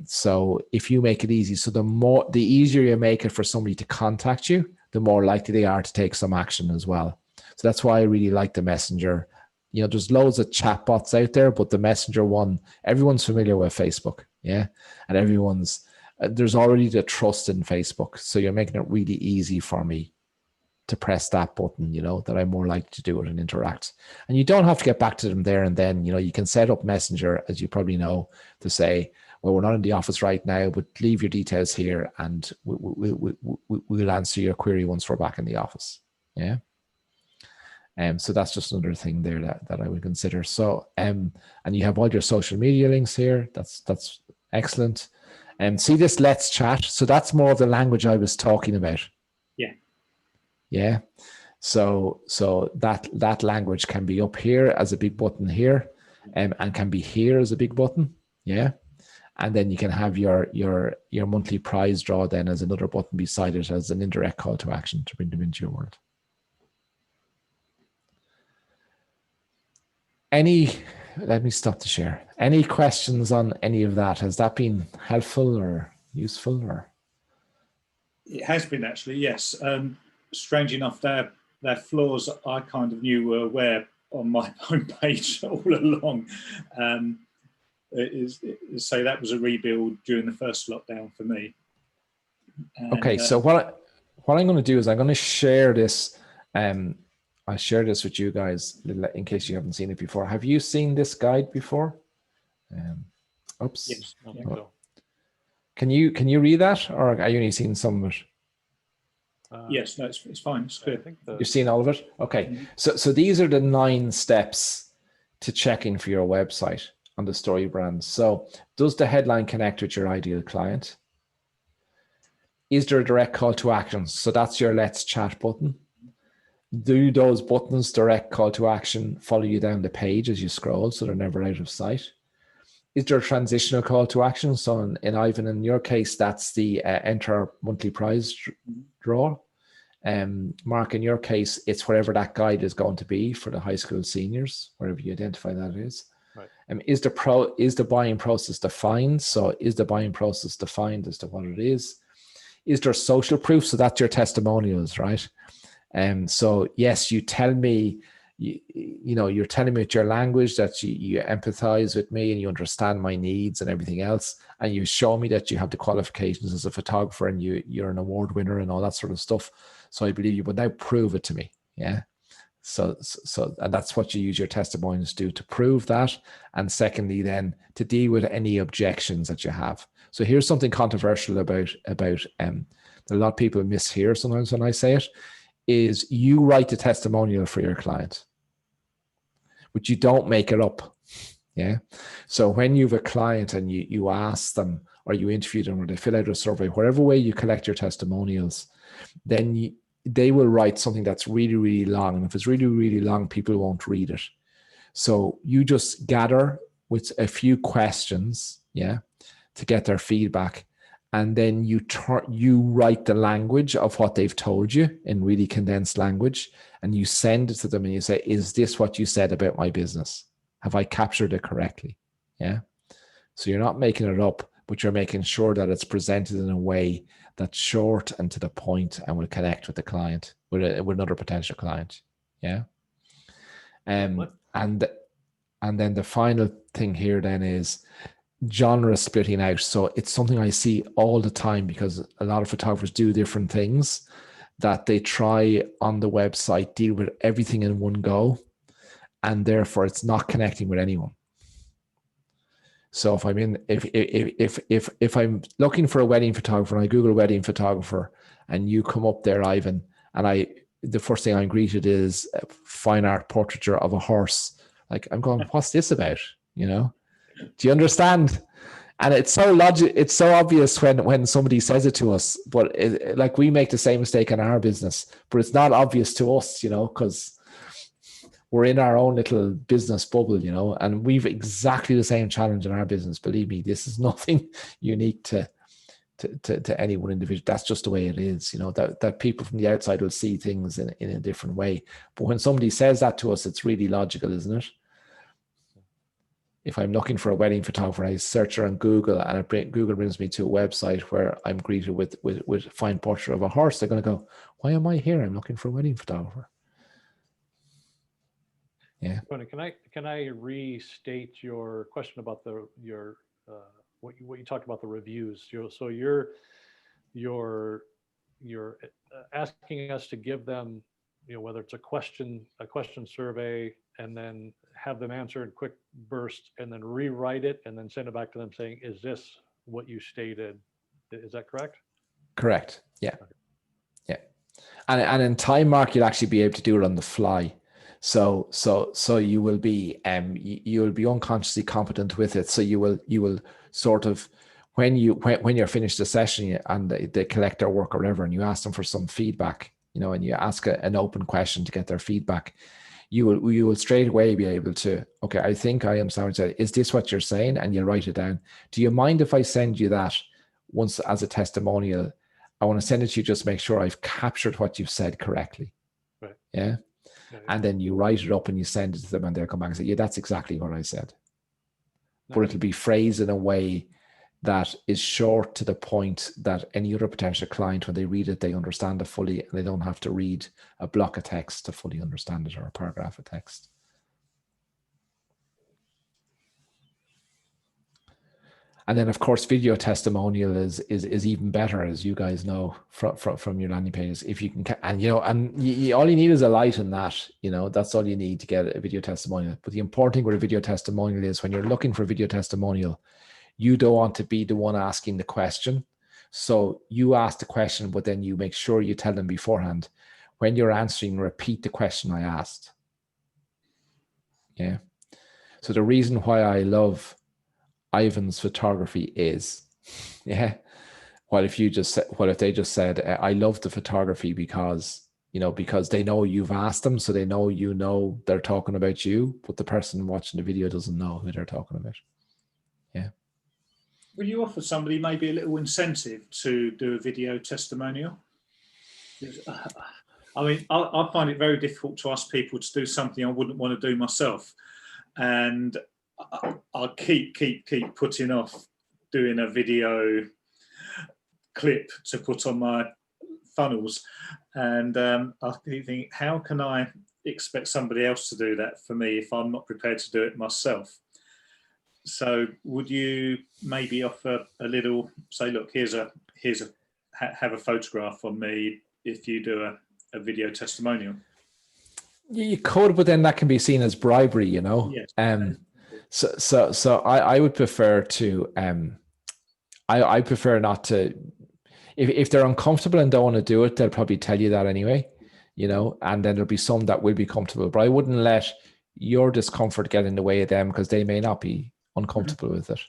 So if you make it easy, so the easier you make it for somebody to contact you, the more likely they are to take some action as well. So that's why I really like the Messenger. You know, there's loads of chatbots out there, but the Messenger one, everyone's familiar with Facebook, yeah, and there's already the trust in Facebook. So you're making it really easy for me to press that button, you know, that I'm more likely to do it and interact. And you don't have to get back to them there and then. You know, you can set up Messenger, as you probably know, to say, well, we're not in the office right now, but leave your details here and we'll answer your query once we're back in the office. Yeah. So that's just another thing there that I would consider. So, and you have all your social media links here. That's excellent. See this Let's Chat. So that's more of the language I was talking about. Yeah. Yeah. So that language can be up here as a big button here, and can be here as a big button. Yeah. And then you can have your monthly prize draw then as another button beside it as an indirect call to action to bring them into your world. Let me stop the share. Any questions on any of that? Has that been helpful or useful or? It has been actually, yes. Strange enough, their flaws I kind of knew were aware on my homepage all along. So that was a rebuild during the first lockdown for me. And, okay, so what I'm going to do is I'm going to share this. I'll share this with you guys in case you haven't seen it before. Have you seen this guide before? Oops. Yes, I think so. Can you read that, or are you only seeing some of it? Yes, no, it's fine. It's good. I think You've seen all of it? Okay. Mhm. So these are the 9 steps to checking for your website on the story brands. So does the headline connect with your ideal client? Is there a direct call to action? So that's your let's chat button. Do those buttons, direct call to action, follow you down the page as you scroll so they're never out of sight? Is there a transitional call to action? So in Ivan, in your case, that's the enter monthly prize draw. Mark, in your case, it's whatever that guide is going to be for the high school seniors, wherever you identify that is. Right. Is the buying process defined? So is the buying process defined as to what it is? Is there social proof? So that's your testimonials, right? So yes, you tell me, you're telling me with your language that you empathize with me and you understand my needs and everything else, and you show me that you have the qualifications as a photographer and you're an award winner and all that sort of stuff. So I believe you, but now prove it to me. Yeah. So and that's what you use your testimonials to do, to prove that. And secondly, then to deal with any objections that you have. So here's something controversial about that a lot of people mishear sometimes when I say it, is you write a testimonial for your client, but you don't make it up. Yeah. So when you have a client and you ask them or you interview them or they fill out a survey, whatever way you collect your testimonials, then they will write something that's really, really long. And if it's really, really long, people won't read it. So you just gather with a few questions, yeah, to get their feedback. And then you write the language of what they've told you in really condensed language, and you send it to them and you say, is this what you said about my business? Have I captured it correctly? Yeah. So you're not making it up, but you're making sure that it's presented in a way that's short and to the point and will connect with the client, with another potential client. Yeah. And then the final thing here then is genre splitting out. So it's something I see all the time because a lot of photographers do different things, that they try on the website, deal with everything in one go, and therefore it's not connecting with anyone. So if I'm looking for a wedding photographer and I Google wedding photographer and you come up there, Ivan, and the first thing I'm greeted is a fine art portraiture of a horse. Like, I'm going, what's this about? Do you understand? And it's so it's so obvious when somebody says it to us, but like we make the same mistake in our business, but it's not obvious to us, because we're in our own little business bubble, and we've exactly the same challenge in our business. Believe me, this is nothing unique to any one individual. That's just the way it is, that people from the outside will see things in a different way. But when somebody says that to us, it's really logical, isn't it? If I'm looking for a wedding photographer, I search her on Google and Google brings me to a website where I'm greeted with a fine portrait of a horse. They're going to go, why am I here? I'm looking for a wedding photographer. Yeah. Can I restate your question about what you talked about, the reviews? So you're asking us to give them, whether it's a question survey, and then have them answer in quick bursts, and then rewrite it and then send it back to them saying, is this what you stated? Is that correct? Correct. Yeah. Okay. Yeah. And in time, Mark, you'll actually be able to do it on the fly. So you will be unconsciously competent with it. So you will sort of, when you're finished the session and they collect their work or whatever, and you ask them for some feedback, and you ask an open question to get their feedback, you will straight away be able to, okay, I think I understand what you said. Is this what you're saying? And you write it down. Do you mind if I send you that once as a testimonial? I want to send it to you, just make sure I've captured what you've said correctly. Right. Yeah. And then you write it up and you send it to them, and they'll come back and say, yeah, that's exactly what I said. Nice. But it'll be phrased in a way that is short to the point that any other potential client, when they read it, they understand it fully, and they don't have to read a block of text to fully understand it, or a paragraph of text. And then, of course, video testimonial is even better, as you guys know from your landing pages. If you can, and all you need is a light in that. That's all you need to get a video testimonial. But the important thing with a video testimonial is when you're looking for a video testimonial, you don't want to be the one asking the question. So you ask the question, but then you make sure you tell them beforehand, when you're answering, repeat the question I asked. Yeah. So the reason why I love Ivan's photography is, yeah, what if they just said, I love the photography because, because they know you've asked them, so they know they're talking about you, but the person watching the video doesn't know who they're talking about. Yeah. Will you offer somebody maybe a little incentive to do a video testimonial? I mean, I find it very difficult to ask people to do something I wouldn't want to do myself. And I keep putting off doing a video clip to put on my funnels. And I think, how can I expect somebody else to do that for me if I'm not prepared to do it myself? So would you maybe offer a little, say, look, have a photograph on me if you do a video testimonial? You could, but then that can be seen as bribery, Yes. So I would prefer to, I prefer not to, if they're uncomfortable and don't want to do it, they'll probably tell you that anyway, and then there'll be some that will be comfortable, but I wouldn't let your discomfort get in the way of them because they may not be uncomfortable with it.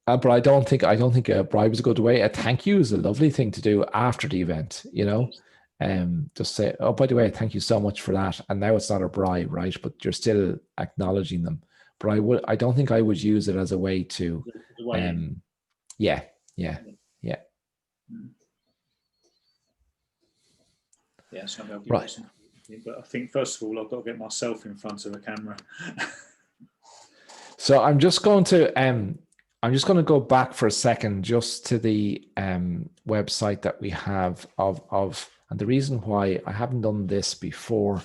But I don't think a bribe is a good way. A thank you is a lovely thing to do after the event, just say, oh, by the way, thank you so much for that. And now it's not a bribe, right? But you're still acknowledging them. But I don't think I would use it as a way to, yeah. Yeah, so I'll give Right. something. But I think first of all, I've got to get myself in front of a camera. So I'm just going to go back for a second just to the website that we have of and the reason why I haven't done this before,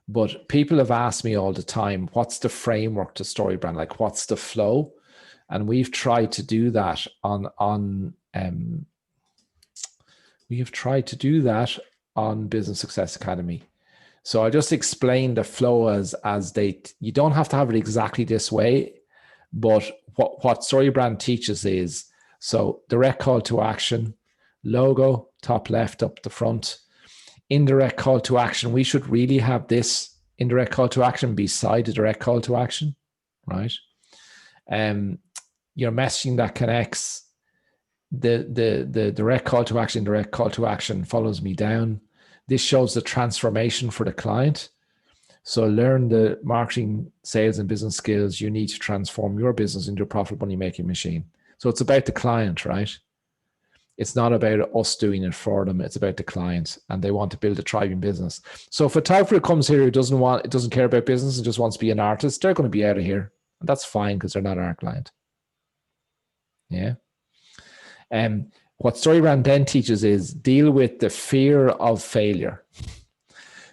but people have asked me all the time, what's the framework to StoryBrand? Like, what's the flow? And we've tried to do that on Business Success Academy. So I just explained the flow as you don't have to have it exactly this way, but what StoryBrand teaches is, so direct call to action, logo, top left up the front, indirect call to action. We should really have this indirect call to action beside the direct call to action, right? Your messaging that connects the direct call to action, direct call to action follows me down. This shows the transformation for the client. So learn the marketing, sales, and business skills you need to transform your business into a profitable money-making machine. So it's about the client, right? It's not about us doing it for them. It's about the client, and they want to build a thriving business. So if a photographer comes here who doesn't care about business and just wants to be an artist, they're going to be out of here. And that's fine because they're not our client. Yeah. What StoryBrand then teaches is deal with the fear of failure.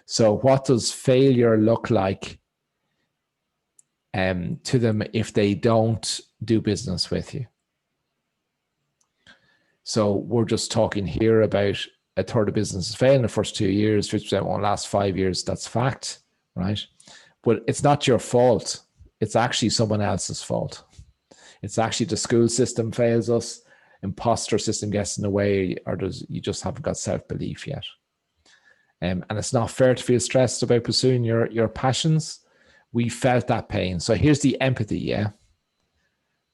So what does failure look like to them if they don't do business with you? So we're just talking here about a third of businesses fail in the first 2 years, 50% won't last 5 years. That's fact, right? But it's not your fault. It's actually someone else's fault. It's actually the school system fails us, imposter system gets in the way, or you just haven't got self-belief yet. And it's not fair to feel stressed about pursuing your passions. We felt that pain. So here's the empathy, yeah? Do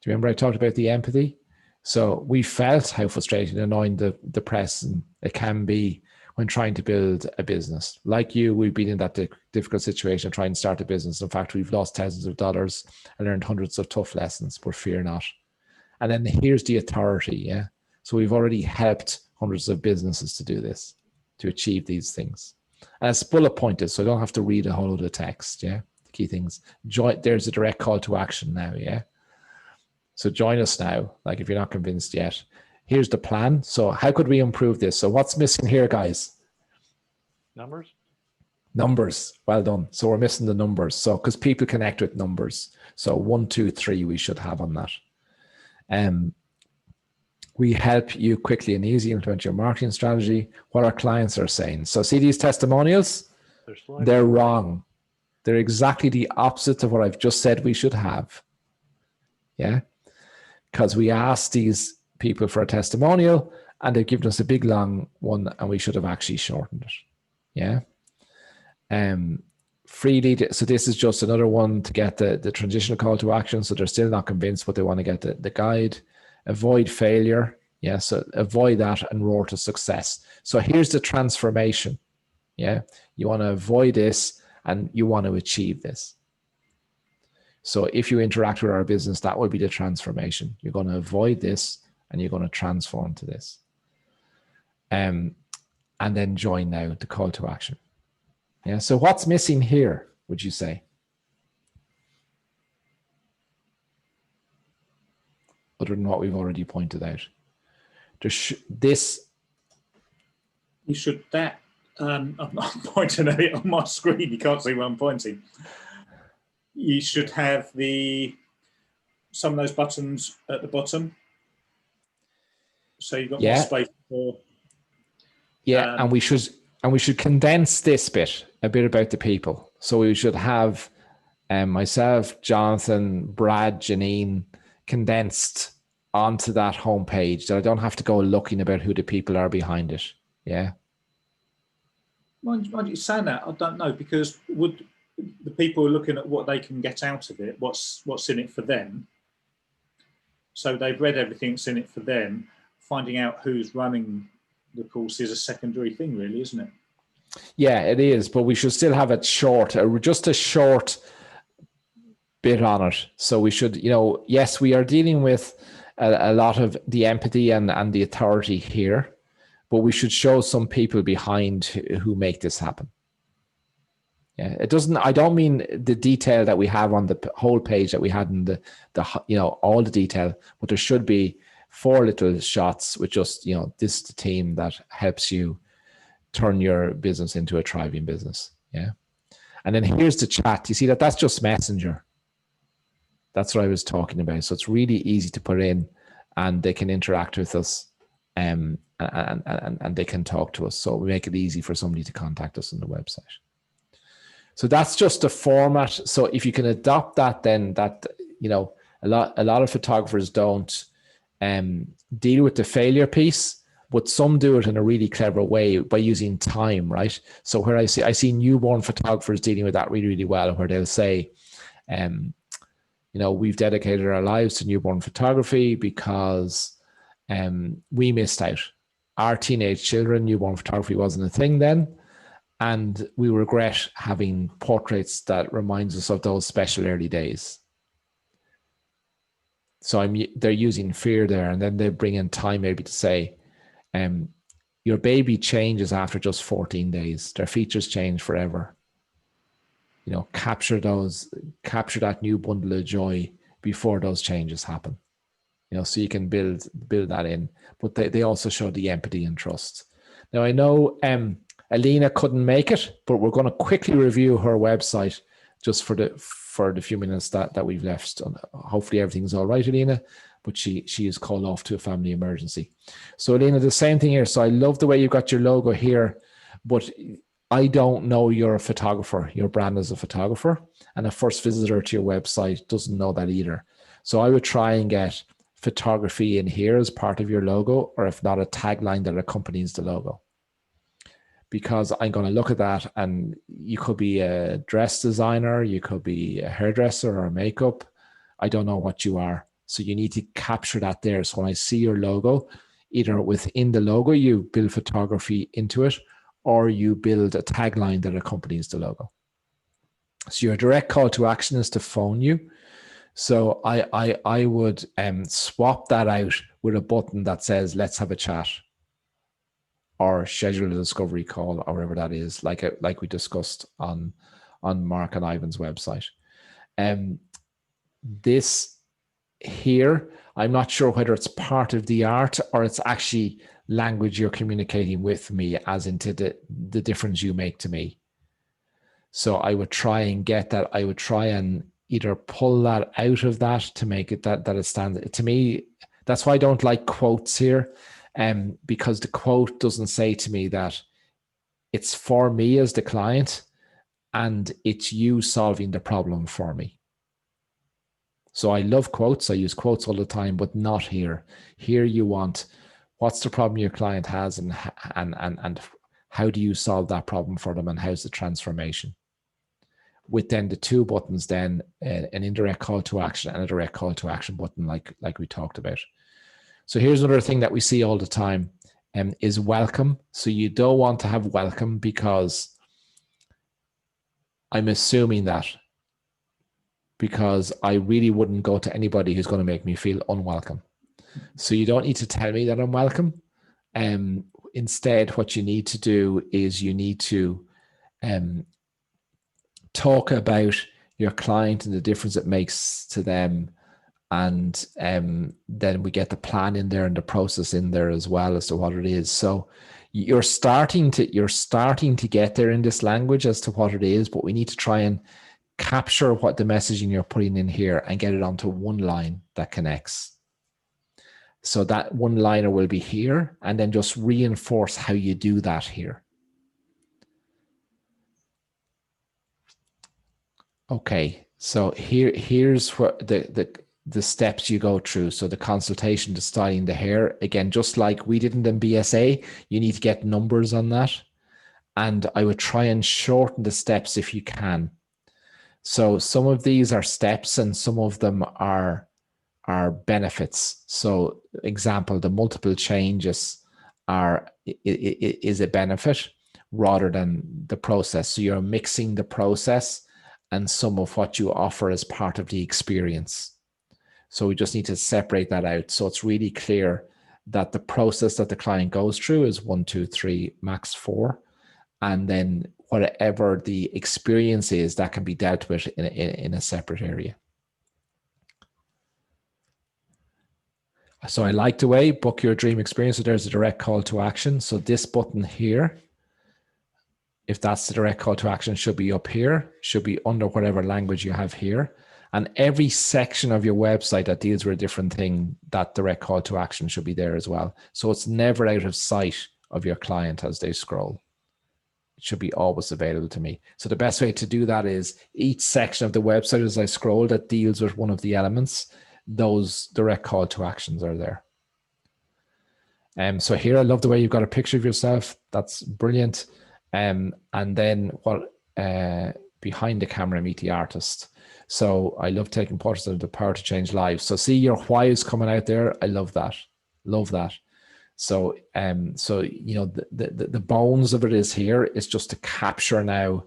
you remember I talked about the empathy? So we felt how frustrating and annoying the press and it can be when trying to build a business. Like you, we've been in that difficult situation trying to start a business. In fact, we've lost thousands of dollars and learned hundreds of tough lessons, but fear not. And then here's the authority, yeah? So we've already helped hundreds of businesses to do this, to achieve these things. And it's bullet pointed, so I don't have to read a whole load of text, yeah? The key things. There's a direct call to action now, yeah? So join us now, like if you're not convinced yet. Here's the plan. So how could we improve this? So what's missing here, guys? Numbers. Well done. So we're missing the numbers. So because people connect with numbers. So 1, 2, 3 we should have on that. We help you quickly and easily implement your marketing strategy, what our clients are saying. So see these testimonials? They're wrong. They're exactly the opposite of what I've just said we should have. Yeah? Because we ask these people for a testimonial, and they've given us a big long one, and we should have actually shortened it. Yeah. Freely. So this is just another one to get the transitional call to action. So they're still not convinced, but they want to get the guide. Avoid failure. Yeah. So avoid that and roar to success. So here's the transformation. Yeah. You want to avoid this and you want to achieve this. So if you interact with our business, that will be the transformation. You're going to avoid this and you're going to transform to this. And then join now, the call to action. Yeah. So what's missing here, would you say? Other than what we've already pointed out. This. You should, I'm not pointing at it on my screen. You can't see where I'm pointing. You should have some of those buttons at the bottom. So you've got more space for. Yeah, and we should condense this bit a bit about the people. So we should have myself, Jonathan, Brad, Janine condensed onto that homepage, that I don't have to go looking about who the people are behind it. Yeah. Why do you say that? I don't know, because would the people are looking at what they can get out of it, what's in it for them. So they've read everything that's in it for them. Finding out who's running the course is a secondary thing, really, isn't it? Yeah, it is. But we should still have it short, just a short bit on it. So we should, yes, we are dealing with a lot of the empathy and the authority here, but we should show some people behind who make this happen. Yeah, I don't mean the detail that we have on the whole page that we had in the all the detail, but there should be 4 little shots with just, this is the team that helps you turn your business into a thriving business. Yeah. And then here's the chat. You see that's just Messenger. That's what I was talking about. So it's really easy to put in and they can interact with us and they can talk to us. So we make it easy for somebody to contact us on the website. So that's just the format. So if you can adopt that, then that, a lot of photographers don't deal with the failure piece, but some do it in a really clever way by using time, right? So where I see newborn photographers dealing with that really, really well, where they'll say, we've dedicated our lives to newborn photography because we missed out. Our teenage children, newborn photography wasn't a thing then. And we regret having portraits that reminds us of those special early days. So they're using fear there, and then they bring in time maybe to say, your baby changes after just 14 days. Their features change forever. Capture that new bundle of joy before those changes happen. So you can build that in. But they also show the empathy and trust. Now I know Alina couldn't make it, but we're going to quickly review her website just for the few minutes that we've left. Hopefully everything's all right, Alina, but she is called off to a family emergency. So Alina, the same thing here. So I love the way you've got your logo here, but I don't know you're a photographer. Your brand is a photographer, and a first visitor to your website doesn't know that either. So I would try and get photography in here as part of your logo, or if not, a tagline that accompanies the logo. Because I'm going to look at that, and you could be a dress designer, you could be a hairdresser or makeup. I don't know what you are. So you need to capture that there. So when I see your logo, either within the logo, you build photography into it, or you build a tagline that accompanies the logo. So your direct call to action is to phone you. So I would swap that out with a button that says, let's have a chat, or schedule a discovery call, or whatever that is, like we discussed on Mark and Ivan's website. This here, I'm not sure whether it's part of the art or it's actually language you're communicating with me, as into the difference you make to me. So I would try and get that. I would try and either pull that out of that to make it that it stands. To me, that's why I don't like quotes here. Because the quote doesn't say to me that it's for me as the client and it's you solving the problem for me. So I love quotes. I use quotes all the time, but not here. Here you want, what's the problem your client has, and how do you solve that problem for them, and how's the transformation? With then the two buttons, then an indirect call to action and a direct call to action button, like we talked about. So here's another thing that we see all the time, is welcome. So you don't want to have welcome, because I'm assuming that, because I really wouldn't go to anybody who's going to make me feel unwelcome. So you don't need to tell me that I'm welcome. Instead, what you need to do is you need to talk about your client and the difference it makes to them. And then we get the plan in there and the process in there as well as to what it is. So you're starting to get there in this language as to what it is, but we need to try and capture what the messaging you're putting in here and get it onto one line that connects. So that one liner will be here, and then just reinforce how you do that here. Okay, so here's what the steps you go through. So the consultation, the styling, the hair, again, just like we did in BSA, you need to get numbers on that. And I would try and shorten the steps if you can. So some of these are steps and some of them are benefits. So example, the multiple changes is a benefit rather than the process. So you're mixing the process and some of what you offer as part of the experience. So we just need to separate that out. So it's really clear that the process that the client goes through is 1, 2, 3, max 4. And then whatever the experience is, that can be dealt with in a separate area. So I like the way book your dream experience. So there's a direct call to action. So this button here, if that's the direct call to action, should be up here, should be under whatever language you have here. And every section of your website that deals with a different thing, that direct call to action should be there as well. So it's never out of sight of your client as they scroll. It should be always available to me. So the best way to do that is each section of the website as I scroll that deals with one of the elements, those direct call to actions are there. So here, I love the way you've got a picture of yourself. That's brilliant. And then what behind the camera, meet the artist. So I love taking portraits of the power to change lives. So see your why is coming out there. I love that. Love that. So you know, the bones of it is here. It's just to capture now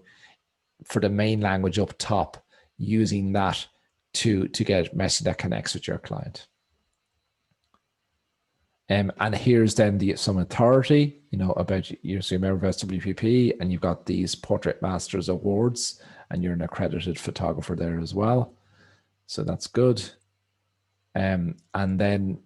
for the main language up top, using that to get a message that connects with your client. And here's then some authority, you know, about you. So you're a member of SWPP, and you've got these Portrait Masters Awards, and you're an accredited photographer there as well. So that's good. And then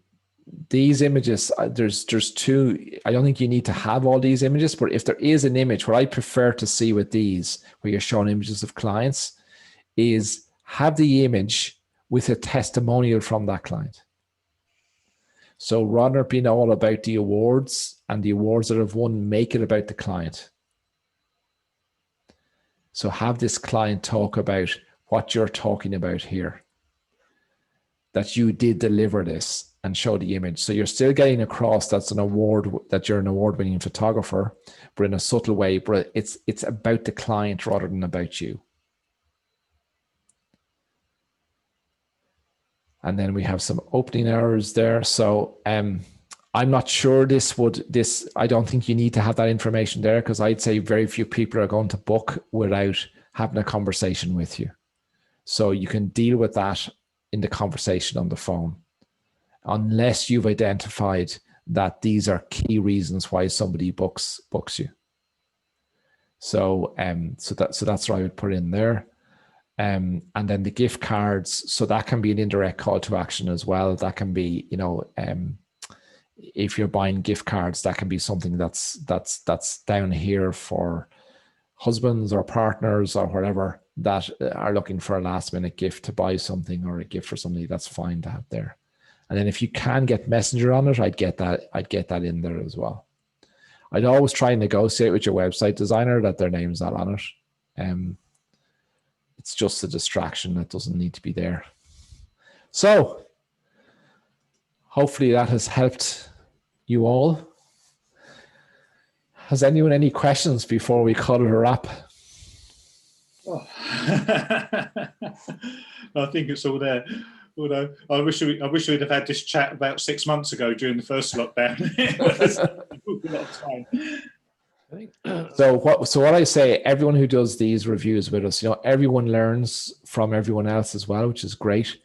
these images, there's two. I don't think you need to have all these images, but if there is an image, what I prefer to see with these, where you're showing images of clients, is have the image with a testimonial from that client. So rather than being all about the awards and the awards that have won, make it about the client. So have this client talk about what you're talking about here, that you did deliver this, and show the image. So you're still getting across that's an award, that you're an award-winning photographer, but in a subtle way, but it's about the client rather than about you. And then we have some opening hours there. So I'm not sure I don't think you need to have that information there, because I'd say very few people are going to book without having a conversation with you. So you can deal with that in the conversation on the phone, unless you've identified that these are key reasons why somebody books you. So that's what I would put in there. And then the gift cards, so that can be an indirect call to action as well. That can be, you know, if you're buying gift cards, that can be something that's down here for husbands or partners or whatever that are looking for a last minute gift to buy something, or a gift for somebody. That's fine to have there. And then if you can get Messenger on it, I'd get that in there as well. I'd always try and negotiate with your website designer that their name's not on it. It's just a distraction that doesn't need to be there. So hopefully that has helped you all. Has anyone any questions before we call it a wrap? Oh. I think it's all there. Although I wish we'd have had this chat about 6 months ago during the first lockdown. It was a lot of time. So what I say, everyone who does these reviews with us, everyone learns from everyone else as well, which is great.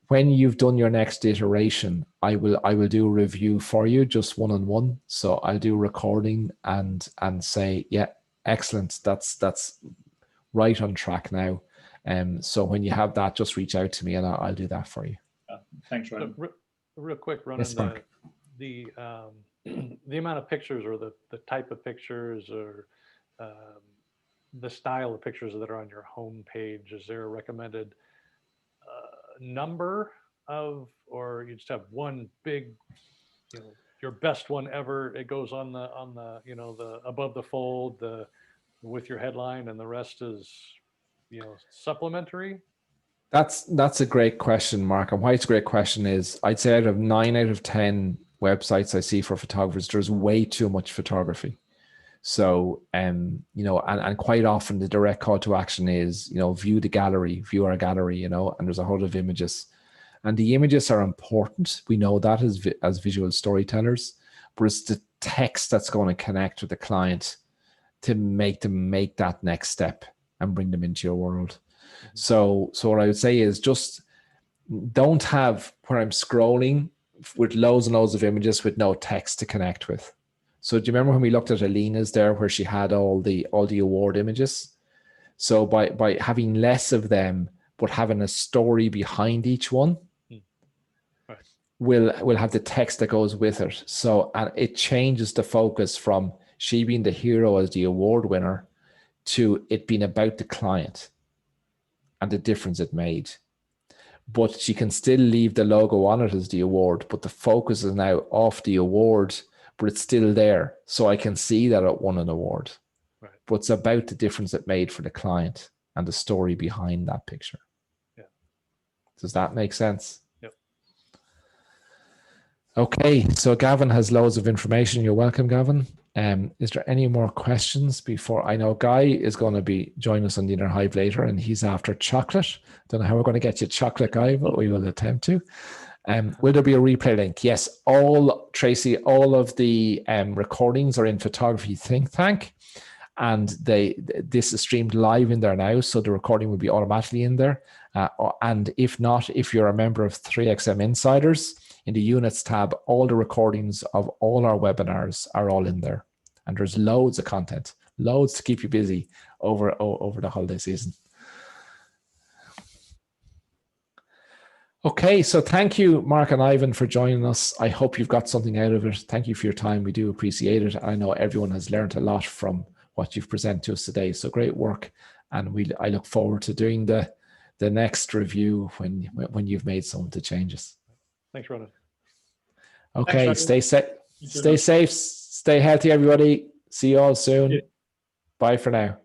When you've done your next iteration, I will do a review for you, just one-on-one. So I'll do recording and say, yeah, excellent. That's right on track now. So when you have that, just reach out to me and I'll do that for you. Thanks, Ronan. Real quick, Ronan, Yes, Mark. the amount of pictures or the type of pictures or the style of pictures that are on your home page, is there a recommended number of, or you just have one big, your best one ever, it goes on the the above the fold, with your headline, and the rest is supplementary? That's a great question, Mark. And why it's a great question is, I'd say out of 9 out of 10 websites I see for photographers, there's way too much photography. So, and quite often the direct call to action is, view the gallery, view our gallery, and there's a whole lot of images, and the images are important. We know that as visual storytellers, but it's the text that's going to connect with the client to make them make that next step and bring them into your world. So what I would say is, just don't have where I'm scrolling with loads and loads of images with no text to connect with. So do you remember when we looked at Alina's there, where she had all the award images? So by having less of them, but having a story behind each one, right, will have the text that goes with it. So, and it changes the focus from she being the hero as the award winner to it being about the client and the difference it made. But she can still leave the logo on it as the award, but the focus is now off the award, but it's still there. So I can see that it won an award. right. But it's about the difference it made for the client and the story behind that picture. Yeah. Does that make sense? Yep. Okay, so Gavin has loads of information. You're welcome, Gavin. Is there any more questions before? I know Guy is going to be joining us on the Inner Hive later, and he's after chocolate. Don't know how we're going to get you chocolate, Guy, but we will attempt to. Will there be a replay link? Yes, Tracy, all of the recordings are in Photography Think Tank, and this is streamed live in there now, so the recording will be automatically in there. And if not, if you're a member of 3XM Insiders, in the Units tab, all the recordings of all our webinars are all in there. And there's loads of content, loads to keep you busy over the holiday season. Okay, so thank you, Mark and Ivan, for joining us. I hope you've got something out of it. Thank you for your time. We do appreciate it. I know everyone has learned a lot from what you've presented to us today. So great work. And I look forward to doing the next review when you've made some of the changes. Thanks, Ronan. Okay, Thanks, stay safe, stay healthy, everybody. See you all soon. Yeah. Bye for now.